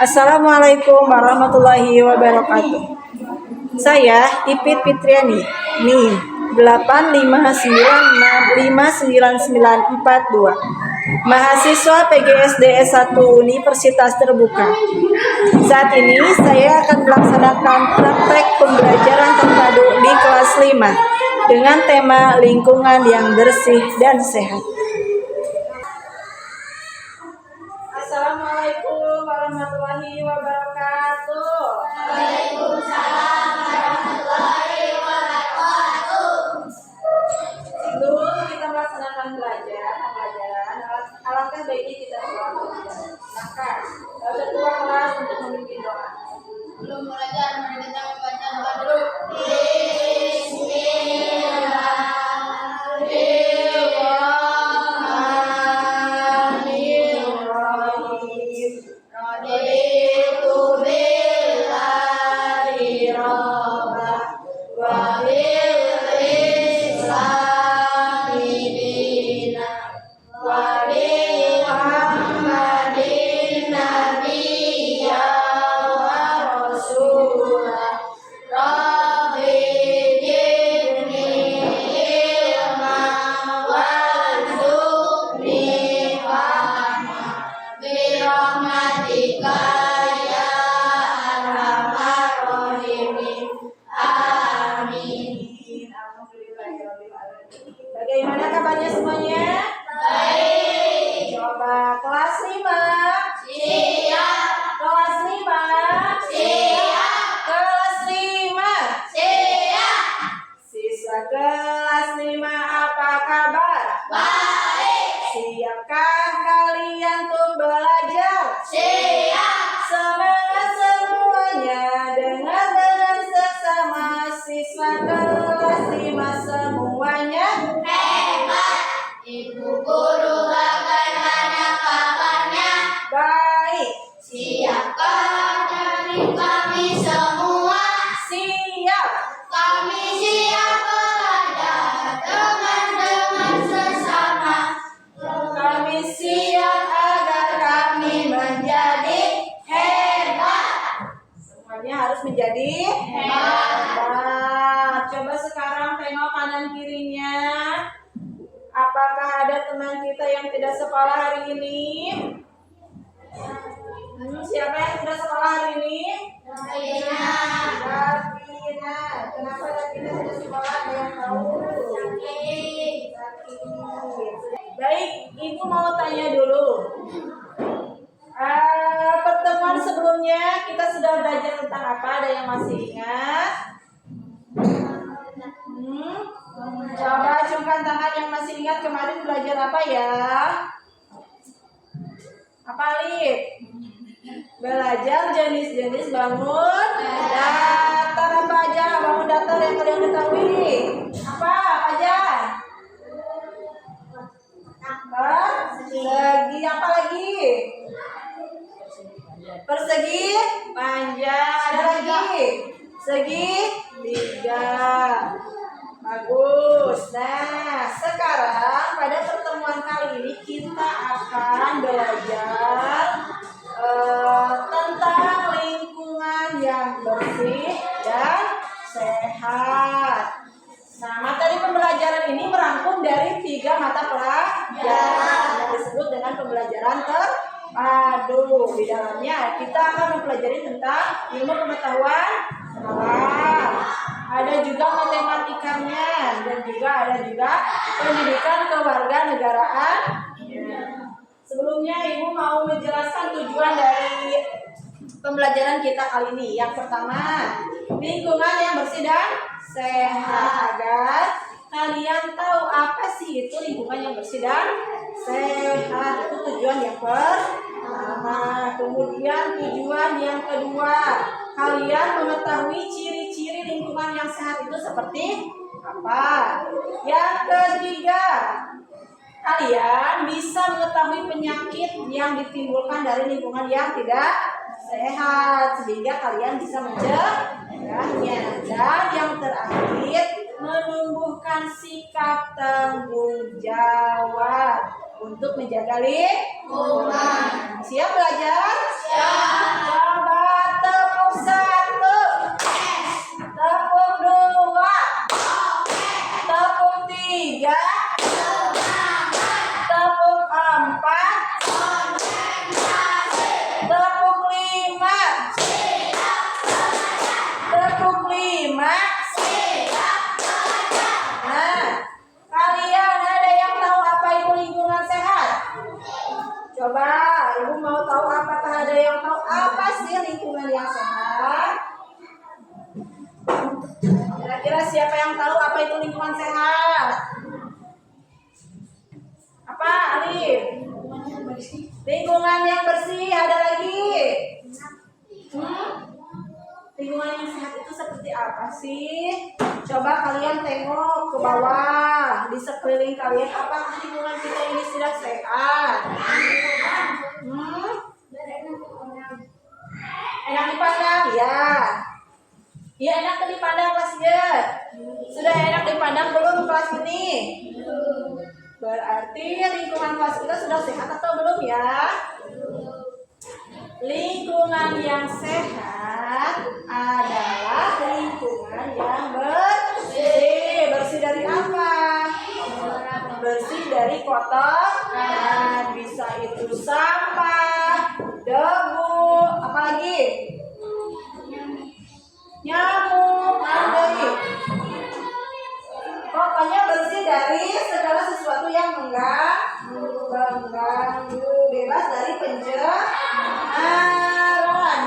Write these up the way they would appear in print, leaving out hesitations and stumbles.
Assalamualaikum warahmatullahi wabarakatuh. Saya Ipit Fitriani, NIM 8595942, mahasiswa PGSD S1 Universitas Terbuka. Saat ini saya akan melaksanakan praktek pembelajaran terpadu di kelas 5 dengan tema lingkungan yang bersih dan sehat. Assalamualaikum warahmatullahi wabarakatuh. Waalaikumsalam warahmatullahi wabarakatuh. Sebelum kita melaksanakan pembelajaran, alangkah baiknya kita berdoa. Maka ketua kelas untuk memimpin doa. Belum belajar, mari kita membaca doa dulu. Raditu billahi robba wa bil islami dina wa bi Muhammadin nabiyya wa rasulah. Rabbi zidni ilma warzuqni fahma birahmatika ya arhamar rahimin. Amin. Bagaimana kabarnya semuanya? Baik. Coba kelas 5. Siap. Kelas 5. Siap. Kelas 5. Siap. Siswa kelas 5 apa kabar? Baik. Siapkah kalian untuk belajar? Siap. Semangat semuanya, dengar dengan seksama. Siswa kelas 5 semuanya Hebat. Ibu guru bagaimana kabarnya? baik. Siapkah dari kami semua? Siap. Kami siap belajar dengan sesama. Kami siap agar kami menjadi Hebat. semuanya harus menjadi hebat. Coba sekarang tengok kanan kirinya. Apakah ada teman kita yang tidak sekolah hari ini? Siapa yang tidak sekolah hari ini? Davina. Kenapa Davina tidak sekolah? Ada yang tahu? Sakit. Baik, Ibu mau tanya dulu. Pertemuan sebelumnya kita sudah belajar tentang apa? Ada yang masih ingat? Coba acungkan tangan yang masih ingat kemarin belajar apa ya? Apa, Lip? Belajar jenis-jenis bangun datar. Apa aja bangun datar yang kalian ketahui? Apa aja? Persegi, apa lagi? Persegi, panjang. Ada lagi? Segi, 3. Bagus. Nah, sekarang pada pertemuan kali ini kita akan belajar tentang lingkungan yang bersih dan sehat. Nah, materi pembelajaran ini merangkum dari 3 mata pelajaran yang disebut dengan pembelajaran terpadu. Di dalamnya kita akan mempelajari tentang ilmu pengetahuan alam. Ada juga matematikanya dan juga ada pendidikan kewarganegaraan. Sebelumnya Ibu mau menjelaskan tujuan dari pembelajaran kita kali ini. Yang pertama, lingkungan yang bersih dan sehat, agar kalian tahu apa sih itu lingkungan yang bersih dan sehat. Itu tujuan yang pertama. Kemudian tujuan yang kedua, kalian mengetahui ciri-ciri lingkungan yang sehat itu seperti apa. Yang ketiga, kalian bisa mengetahui penyakit yang ditimbulkan dari lingkungan yang tidak sehat, sehingga kalian bisa mencegahnya. Dan yang terakhir, menumbuhkan sikap tanggung jawab untuk menjaga lingkungan. Siap belajar? Siap. Tepuk 5. Tepuk 5. Nah, kalian ada yang tahu apa itu lingkungan sehat? Coba, Ibu mau tahu apakah ada yang tahu apa sih lingkungan yang sehat? Kira-kira siapa yang tahu apa itu lingkungan sehat? Apa, Alif? Lingkungan yang bersih, ada lagi? Lingkungan yang sehat itu seperti apa sih? Coba kalian tengok ke bawah, di sekeliling kalian, apakah lingkungan kita ini sudah sehat? Enak dipandang? Ya. Ya, enak dipandang kelasnya. Sudah enak dipandang belum kelas ini? Berarti lingkungan kelas kita sudah sehat atau belum ya? Lingkungan yang sehat adalah lingkungan yang bersih. Bersih dari apa? Bersih dari kotoran. Bisa itu sampah, debu, apalagi? Nyamuk, pokoknya bersih dari segala sesuatu yang mengganggu, bebas dari pencemaran,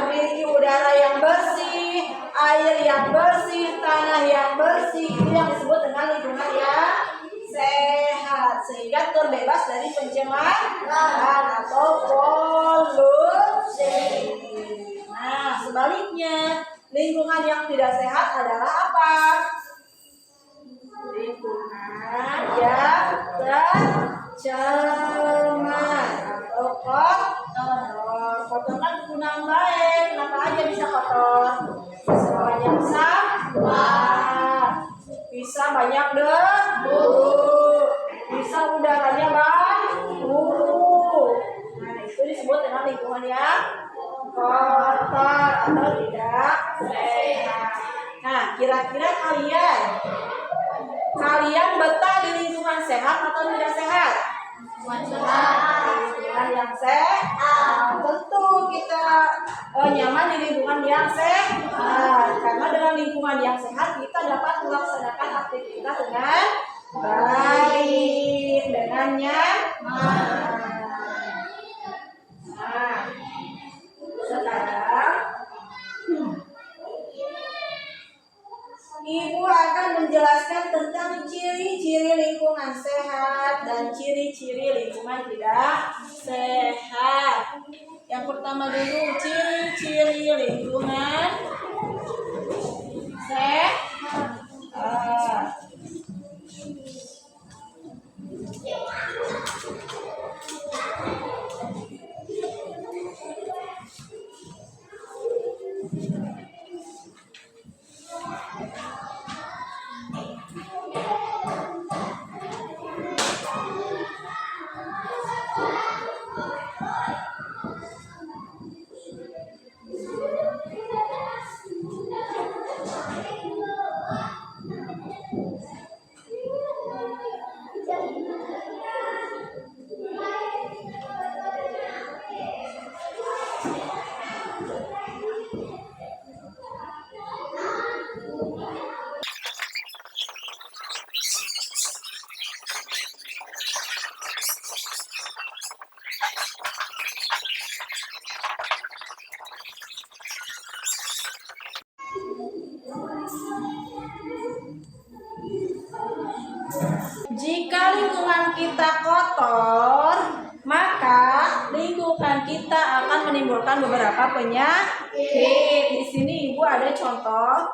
memiliki udara yang bersih, air yang bersih, tanah yang bersih, itu yang disebut dengan lingkungan yang sehat, sehingga terbebas dari pencemaran atau polusi. Nah, sebaliknya, lingkungan yang tidak sehat adalah apa? Lingkungan yang tercemar atau kotor. Kotor kan kegunaan baik. Kenapa aja bisa kotor? Bisa banyak sampah, bisa banyak debu, bisa udaranya buruk. Nah, itu disebut dengan lingkungan yang kotor atau tidak sehat. Nah, kira-kira kalian betah di lingkungan sehat atau tidak sehat? Lingkungan yang sehat. Tentu kita nyaman di lingkungan yang sehat. Karena dengan lingkungan yang sehat kita dapat melaksanakan aktivitas dengan baik, dengan nyaman. Nah, sekarang Ibu akan menjelaskan tentang ciri-ciri lingkungan sehat dan ciri-ciri lingkungan tidak sehat. Yang pertama dulu, ciri-ciri lingkungan sehat. Jika lingkungan kita kotor, maka lingkungan kita akan menimbulkan beberapa penyakit. Di sini Ibu ada contoh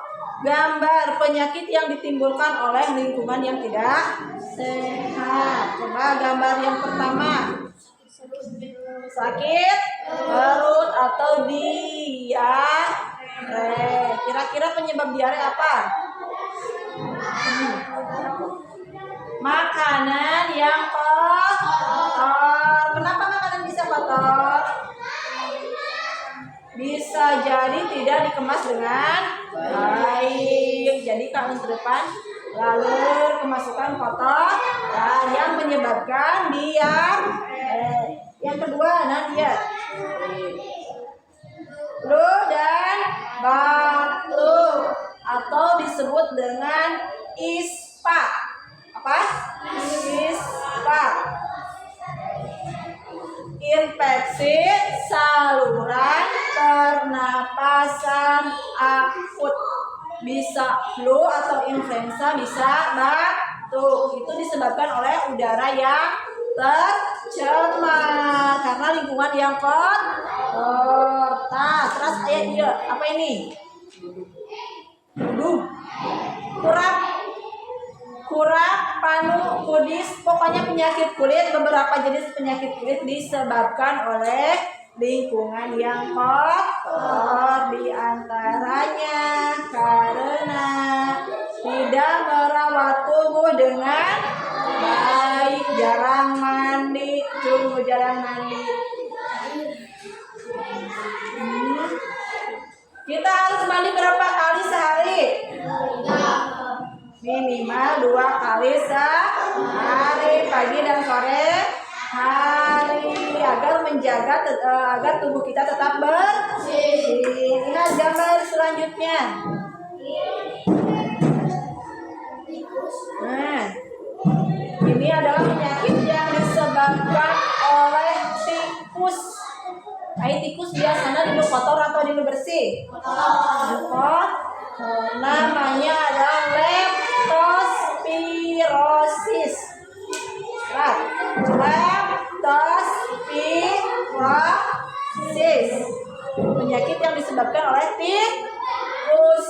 gambar penyakit yang ditimbulkan oleh lingkungan yang tidak sehat. Coba gambar yang pertama. Sakit perut atau diare. Kira-kira penyebab diare apa? Makanan yang kotor. Kenapa makanan bisa kotor? Bisa jadi tidak dikemas dengan baik. Jadi kalau ke depan lalu kemasukan kotoran yang menyebabkan diare. Yang kedua, Nadia. flu dan batuk atau disebut dengan ISPA. Apa? ISPA. Infeksi saluran pernapasan akut. Bisa flu atau influenza, bisa batuk. Itu disebabkan oleh udara yang tercemar karena lingkungan yang kotor. Nah, terus ayat dia apa ini? Kurap, panu, kudis, pokoknya penyakit kulit. Beberapa jenis penyakit kulit disebabkan oleh lingkungan yang kotor, diantaranya karena tidak merawat tubuh dengan baik, jarang mandi, jarang mandi. Kita harus mandi berapa kali sehari? Minimal 2 kali sehari, pagi dan sore hari, agar menjaga agar tubuh kita tetap bersih. Lihat gambar selanjutnya. Nah, ini adalah penyakit yang disebabkan oleh tikus. Tikus biasanya di kotor atau di bersih? Kotor. Namanya adalah leptospirosis. Leptospirosis, penyakit yang disebabkan oleh tikus.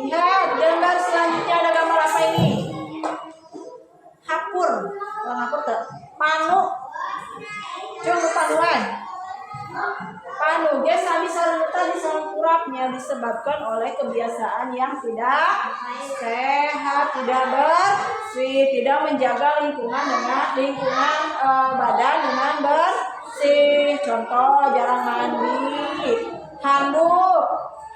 Lihat gambar selanjutnya, ada gambar apa ini? Hapur. Hapur tuh. Panu. Coba panuan. Panu guys, sami saluta di saluran kurapnya disebabkan oleh kebiasaan yang tidak sehat, tidak bersih, tidak menjaga lingkungan badan dengan bersih. Contoh, jarang mandi.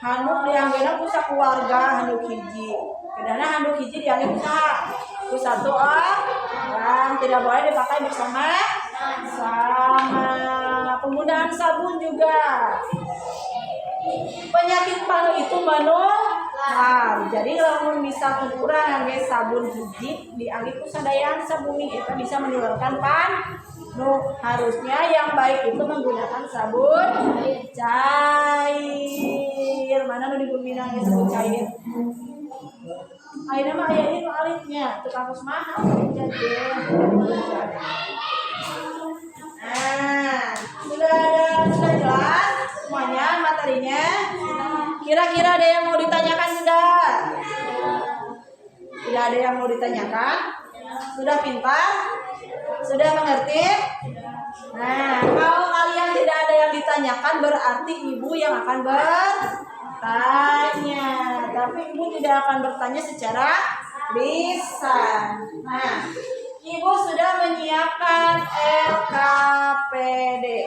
Handuk dianggap pusat keluarga, handuk hiji. Kadang handuk hiji dianggap usaha. Satu orang tidak boleh dipakai bersama. Penggunaan sabun juga. Penyakit panu itu menular. Jadi kalau bisa kurang guys, sabun hiji dianggap sadayaan sabuni itu bisa menularkan panu. Harusnya yang baik itu menggunakan sabun cair. Mana nu digunakan sabun cair? Ayeuna mah aya itu alifnya, teu kampus mahal jadi. Nah, sudah jelas semuanya materinya. Kira-kira ada yang mau ditanyakan tidak? Tidak ada yang mau ditanyakan? Sudah pintar? Sudah mengerti? Nah, kalau kalian tidak ada yang ditanyakan berarti ibu yang akan bertanya. Tapi ibu tidak akan bertanya secara lisan. Nah, ibu sudah menyiapkan LKPD.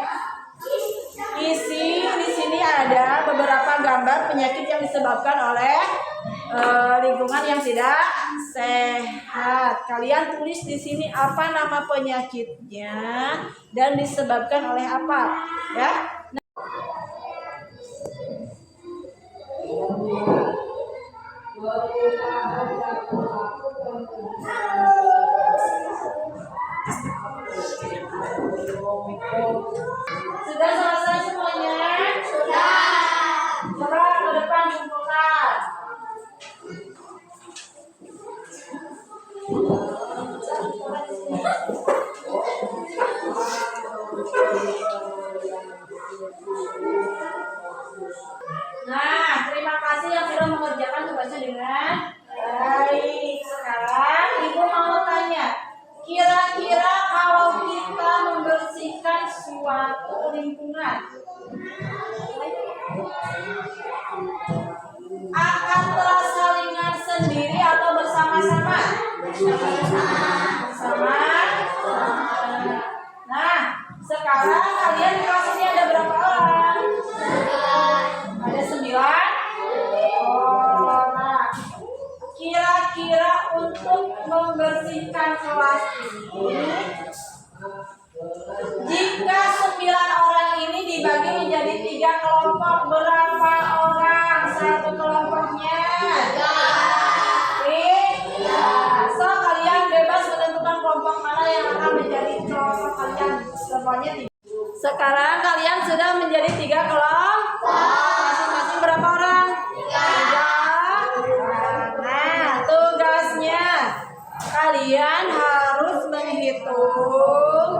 Isi di sini ada beberapa gambar penyakit yang disebabkan oleh lingkungan yang tidak sehat. Kalian tulis di sini apa nama penyakitnya dan disebabkan oleh apa, ya? Sudah selesai semuanya? Sudah. Coba ke depan kumpulkan. Nah, terima kasih yang sudah mengerjakan tugasnya dengan baik. Sekarang ibu mau tanya, kira-kira kalau kita membersihkan suatu lingkungan akan terasa ringan sendiri atau bersama-sama? Bersama. Nah, sekarang kalian di kelas ini ada berapa orang? Ada 9 orang. Kira-kira untuk membersihkan kelas ini, jika 9 semuanya 3. Sekarang kalian sudah menjadi 3 kelompok. Masing-masing berapa orang? 3. Nah, tugasnya kalian harus menghitung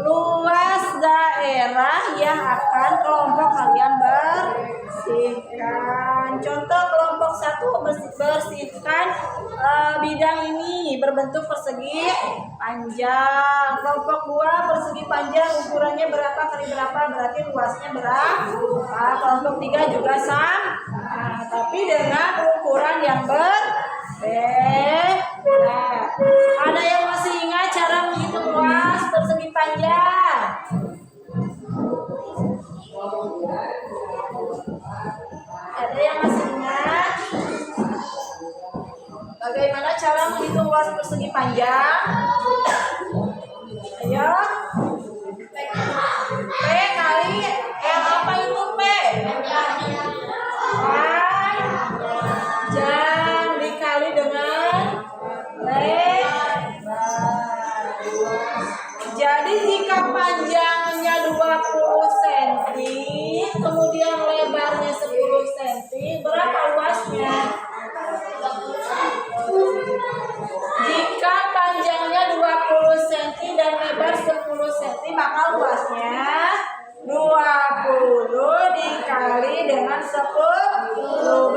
luas daerah yang akan kelompok kalian bersihkan. Contoh kelompok 1 bersihkan bidang ini berbentuk persegi panjang. Kelompok 2 persegi panjang, ukurannya berapa kali berapa, berarti luasnya berapa. Kelompok 3 juga sama, tapi dengan ukuran yang berbeda. Ada yang masih ingat cara menghitung luas persegi panjang? Ada yang masih ingat? Bagaimana cara menghitung luas persegi panjang? Ayo. P kali L, apa itu P? Panjang dikali dengan lebar. Jadi jika panjangnya 20 cm, kemudian lebarnya 10 cm, berapa luasnya? Jika panjangnya 20 cm dan lebar 10 cm, maka luasnya 20 dikali dengan 10.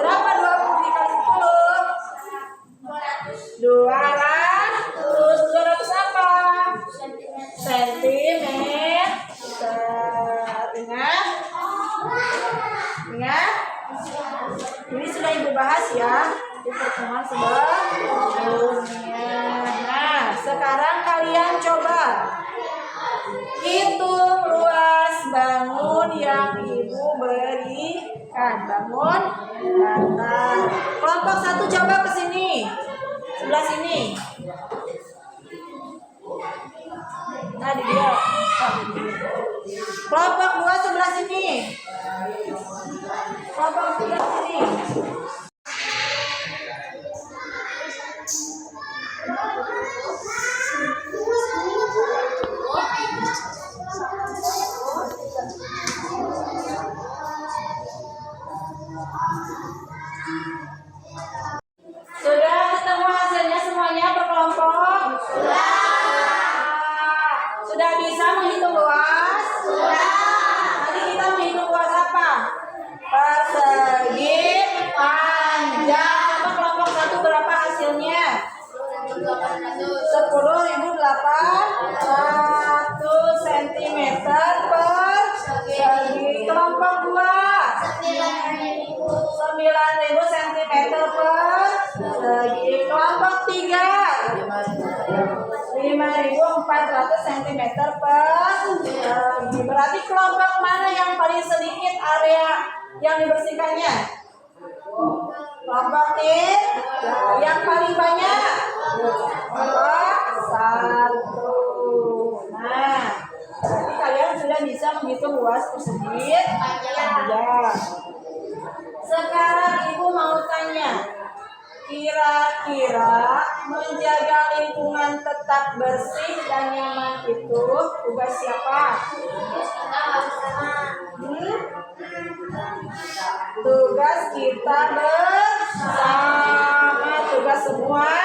Berapa 20 dikali 10? 200 apa? Sentimeter. Ingat? Ingat? Ini sudah Ibu bahas ya di pertemuan sebelumnya. Nah, sekarang kalian coba hitung luas bangun yang Ibu berikan. Bangun datar. Kelompok 1 coba ke sini. Sebelah sini. Nah, di dia. Kelompok 2 sebelah sini. Kelompok 3 sini. Sudah ketemu hasilnya semuanya berkelompok? Sudah bisa menghitung luas? Nanti kita menghitung luas apa? Persegi panjang. Apa kelompok 1 berapa hasilnya? 10.800 cm persegi. Kelompok 2 9.000 cm persegi. Kelompok 3 5.400 cm persegi. Berarti kelompok mana yang paling sedikit area yang dibersihkannya? Kelompok yang paling banyak? Kelompok 1. Nah, berarti kalian sudah bisa menghitung luas persegi panjang. Sekarang Ibu mau tanya, kira-kira menjaga lingkungan tetap bersih dan nyaman itu tugas siapa? Tugas kita bersama, tugas semua.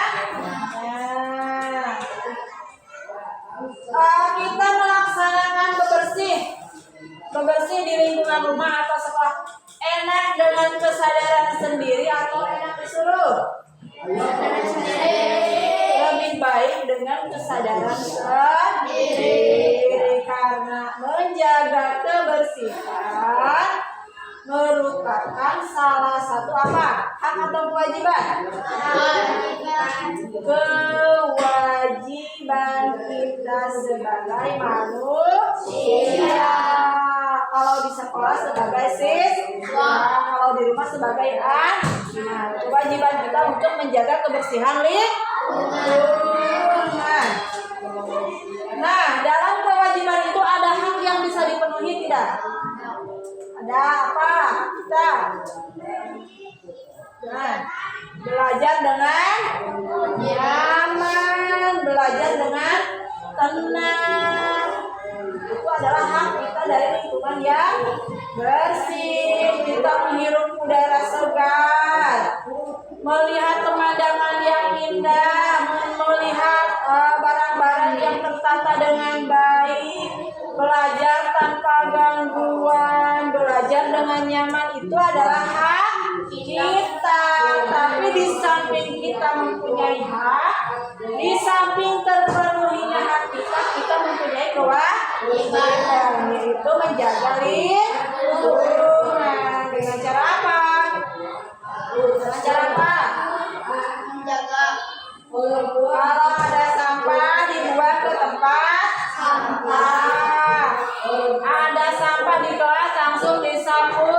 Kita melaksanakan bebersih di lingkungan rumah atau sekolah. Enak dengan kesadaran sendiri atau enak disuruh? Lebih baik dengan kesadaran sendiri, karena menjaga kebersihan merupakan salah satu apa? Hak atau kewajiban? Kewajiban kita sebagai manusia. Kalau di sekolah sebagai siswa, kalau di rumah sebagai anak. Nah, kewajiban kita untuk menjaga kebersihan lingkungan. Nah, dalam kewajiban itu ada hak yang bisa dipenuhi tidak? Ada apa? Kita belajar dengan nyaman, belajar dengan tenang. adalah hak kita dari lingkungan yang bersih. Kita menghirup udara segar, melihat pemandangan yang indah, melihat barang-barang yang tertata dengan baik, belajar tanpa gangguan, belajar dengan nyaman, itu adalah hak kita. Tapi di samping kita mempunyai hak, di samping terpenuhinya hak kita, kita mempunyai kewajiban, yaitu menjaga lingkungan. Dengan cara apa? Dengan cara apa? Menjaga Kalau ada sampah dibuang ke tempat sampah. Ada sampah di kelas langsung disapu,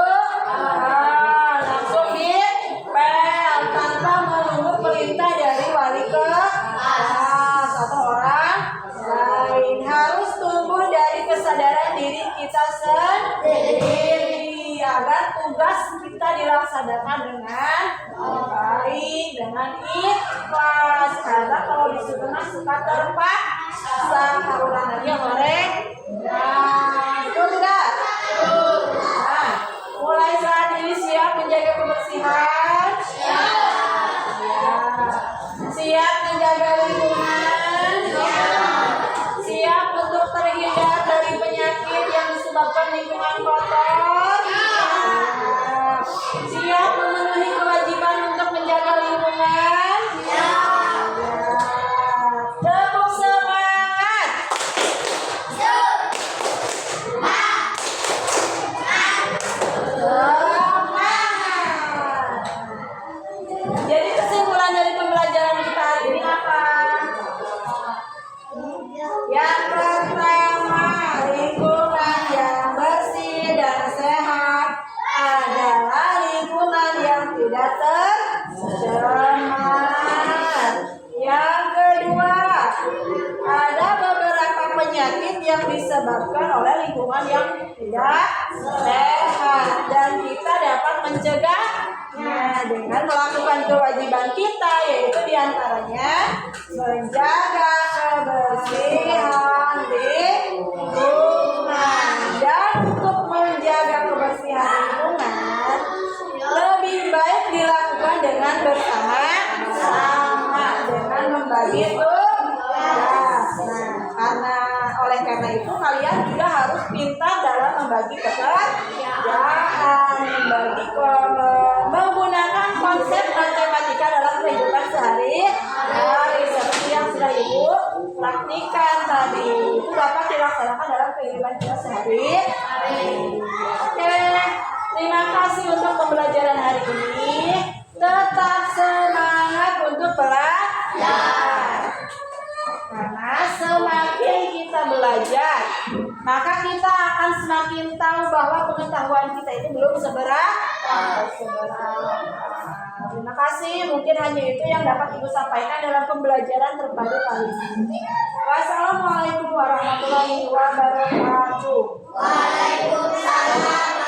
langsung dipel tanpa menunggu perintah dari wali kelas atau orang lain. Harus tumbuh dari kesadaran diri kita sendiri agar tugas kita dilaksanakan dengan baik, dengan ikhlas. Karena kalau di setengah suka terpaksa, ulang lagi yang mereka. Nah, itu tidak. Nah, mulai saat ini siap menjaga kebersihan. Siap menjaga lingkungan. Siap untuk terhindar dari penyakit yang disebabkan lingkungan kotor. Siap memenuhi kewajiban untuk menjaga lingkungan. Tepuk semangat. Semangat. Jadi kesimpulan dari pembelajaran kita hari ini apa? Yang pertama, lingkungan yang bersih dan sehat adalah lingkungan yang tidak tercemar. Yang kedua, ada beberapa penyakit yang disebabkan oleh lingkungan yang tidak sehat dan kita dapat mencegahnya dengan melakukan kewajiban kita, yaitu diantaranya menjaga kebersihan lingkungan. Dan untuk menjaga kebersihan lingkungan lebih baik dilakukan dengan bersama-sama, dengan membagi tugas. Karena itu kalian juga harus pintar dalam membagi pekerjaan, menggunakan konsep matematika dalam kehidupan sehari-hari seperti yang sudah Ibu praktikan tadi. Itu dapat dilaksanakan dalam kehidupan kita sehari-hari. Oke, terima kasih untuk pembelajaran hari ini. Tetap semangat untuk belajar. Karena semakin kita belajar, maka kita akan semakin tahu bahwa pengetahuan kita itu belum seberapa. Terima kasih. Mungkin hanya itu yang dapat Ibu sampaikan dalam pembelajaran terpadu kali ini. Wassalamualaikum warahmatullahi wabarakatuh. Waalaikumsalam.